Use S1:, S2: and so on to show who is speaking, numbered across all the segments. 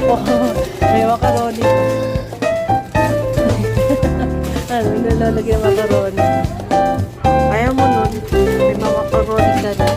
S1: Oh, may macaroni. Ano, nilalagyan macaroni. Ayaw mo nun. May macaroni ka na.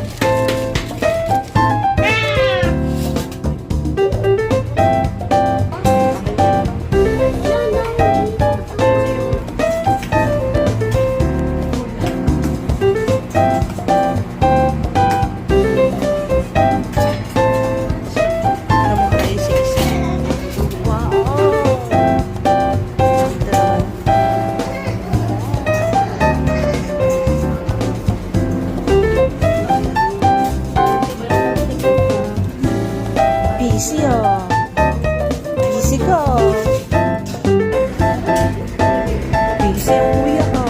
S1: Busy oh. Busy ko. Busy ang kuya ko.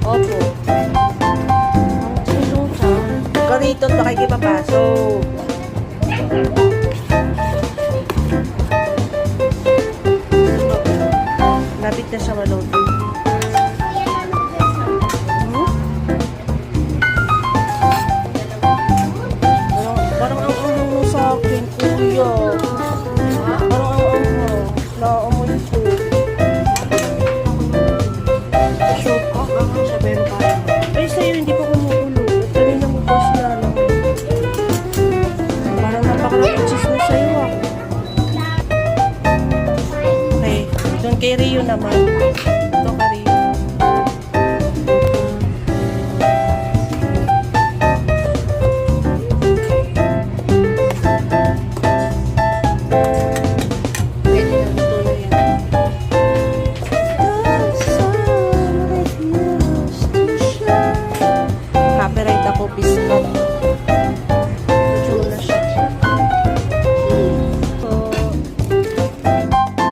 S1: Opo. Kariton ba kayo papasok? Lapit na siya maluto. Parang ang mo sa akin, kuya. Parang ang mo. Naamoy ko. Shoot up. Siya pero kaya. Ay, sa'yo, hindi pa kumukulo. At kanina mo pa siya lang. Parang napakalapit chismis sa'yo ah. Okay. Doon kay Rio naman. Ito kay Rio. Pwede na ito na yan. Copyright ako, biscuit.